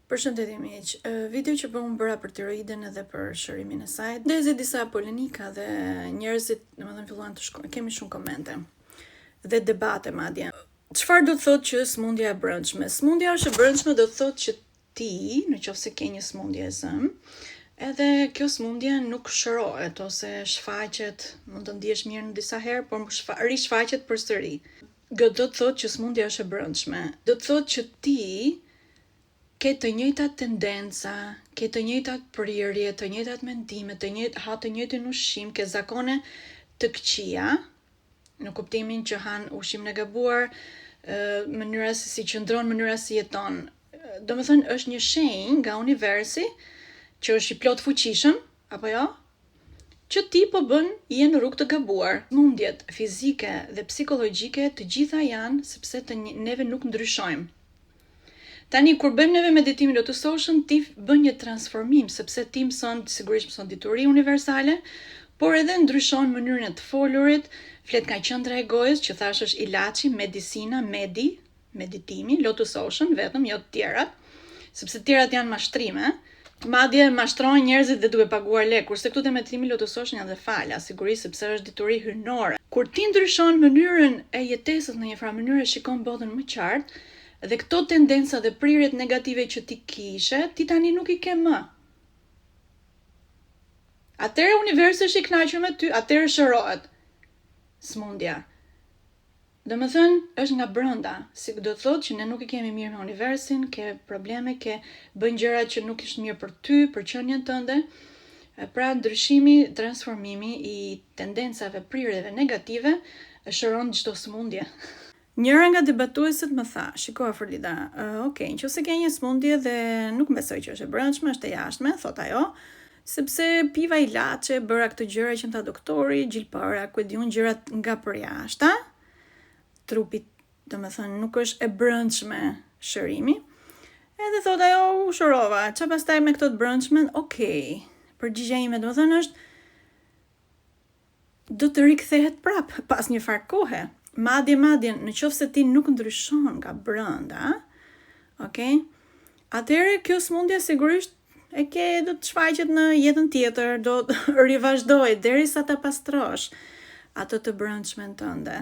Përshëndetje miq, video që po unë bëra për tiroiden edhe për shërimin e saj, ndezi disa polemika dhe njerëzit, domethënë filluan të kemi shumë komente dhe debate madje. Çfarë do të thotë që sëmundja e brendshme? Sëmundja është e brendshme do të thotë që ti, nëse ke një sëmundje e zëm, edhe kjo sëmundje nuk shërohet ose shfaqet, mund të ndihesh mirë në disa herë, por rishfaqet përsëri. Do të thotë që sëmundja është e brendshme. Do të thotë që ti ke të njëjtat tendenca, ke të njëjtat prirje, të njëjtat mendime, të njëjtin ushqim, ke zakone të këqija, në kuptimin që han ushqimin e gabuar, mënyra se si qëndron, mënyra si jeton. Domethënë është një shenjë nga universi që është i plot fuqishëm, apo jo? Që ti po je në rrugë të gabuar. Mundjet fizike dhe psikologjike të gjitha janë sepse neve nuk ndryshojmë. Tani, kur bëjmë neve meditimin Lotus Ocean, ti bën një transformim, sepse ti sigurisht mëson dituri universale, por edhe ndryshon mënyrën e të folurit, flet nga qendra e gojës, që thash është ilaçi, medicina, meditimi, Lotus Ocean, vetëm, jo të tjerat, sepse të tjerat janë mashtrime, madje mashtrojnë njerëzit dhe duke paguar lek, kurse këtu te meditimi Lotus Ocean janë dhe fala, sigurisht sepse është dituri hyjnore. Kur ti ndryshon mënyrën e jetesës në një farë mënyrë, shikon botën më qartë, dhe këto tendenca dhe prirjet negative që ti kishe, ti tani nuk i ke më. Atëherë universi është i kënaqur me ty, atëherë shërohet sëmundja. Domethënë është nga brenda, si do të thotë që ne nuk i kemi mirë me universin, ke probleme, bën gjëra që nuk është mirë për ty, për qenien tënde. Pra ndryshimi, transformimi i tendencave, prirjeve negative shëron çdo sëmundje. Njëra nga debatuesit më tha, shiko Afrodita, nëse ke një sëmundje dhe nuk besoj që është e brendshme, është e jashtme, thot ajo, sepse piva ilaçe, bëra këto gjëra që më tha doktori, gjilpëra, ku e diun gjërat nga përjashta, trupit, domethënë nuk është e brendshme shërimi. Edhe thot ajo, u shërova, çfarë pastaj me këto të brendshme? Përgjigjja ime domethënë është do të rikthehet prap pas një farë kohe. Madje, në qoftë se ti nuk ndryshon nga brenda, atëherë kjo sëmundje sigurisht do të shfaqet në jetën tjetër, do të rivazhdoj derisa ta pastrosh atë të brendshmen tënde.